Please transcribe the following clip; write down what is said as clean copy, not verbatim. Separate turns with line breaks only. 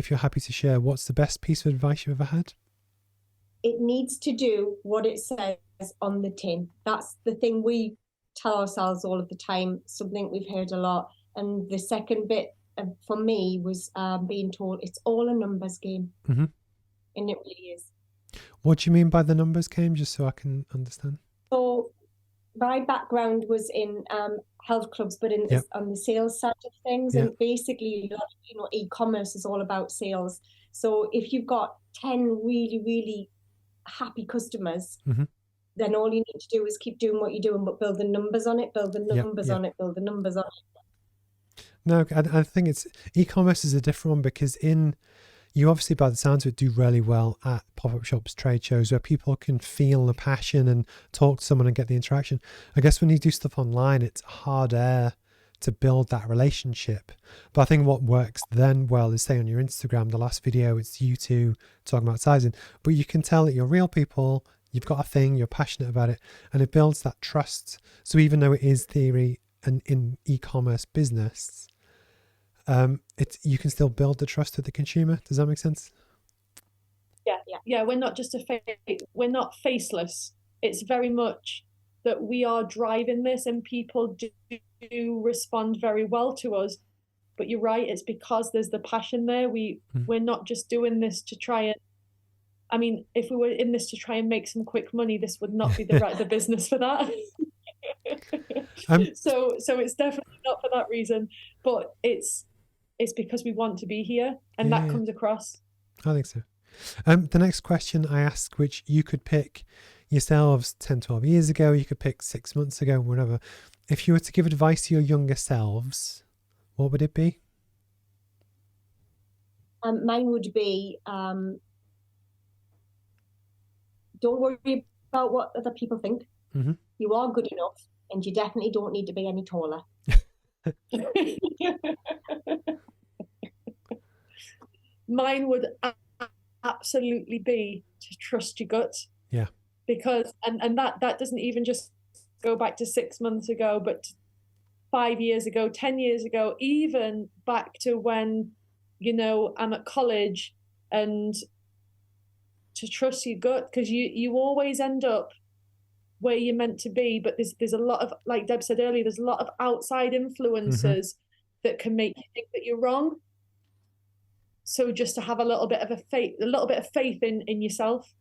if you're happy to share, what's the best piece of advice you've ever had?
It needs to do what it says on the tin. That's the thing we tell ourselves all of the time, something we've heard a lot. And the second bit for me was being told it's all a numbers game.
Mm-hmm.
And it really is.
What do you mean by the numbers game, just so I can understand?
So my background was in health clubs, but
Yep.
on the sales side of things.
Yeah.
And basically, e-commerce is all about sales. So if you've got 10 really, really happy customers,
Mm-hmm.
then all you need to do is keep doing what you're doing, but build the numbers on it, build the numbers on it, build the numbers on it.
No, I think it's e-commerce is a different one because you obviously, by the sounds of it, do really well at pop-up shops, trade shows, where people can feel the passion and talk to someone and get the interaction. I guess when you do stuff online, it's harder to build that relationship. But I think what works then well is, say, on your Instagram, the last video, it's you two talking about sizing, but you can tell that you're real people, you've got a thing, you're passionate about it, and it builds that trust. So even though it is theory and in e-commerce business, you can still build the trust with the consumer. Does that make sense?
Yeah. We're not just we're not faceless. It's very much that we are driving this, and people do respond very well to us. But you're right, it's because there's the passion there. We're not just doing this to try and, I mean, if we were in this to try and make some quick money, this would not be the business for that. So it's definitely not for that reason, but it's because we want to be here, and that comes across.
I think so. The next question I ask, which you could pick yourselves 10, 12 years ago, you could pick 6 months ago, whatever. If you were to give advice to your younger selves, what would it be?
Mine would be, don't worry about what other people think.
Mm-hmm.
You are good enough, and you definitely don't need to be any taller.
Mine would absolutely be to trust your gut.
Yeah.
Because and that doesn't even just go back to 6 months ago, but 5 years ago, 10 years ago, even back to when, I'm at college, and to trust your gut, because you always end up where you're meant to be, but there's a lot of, like Deb said earlier, there's a lot of outside influences that can make you think that you're wrong. So just to have a little bit of faith in yourself.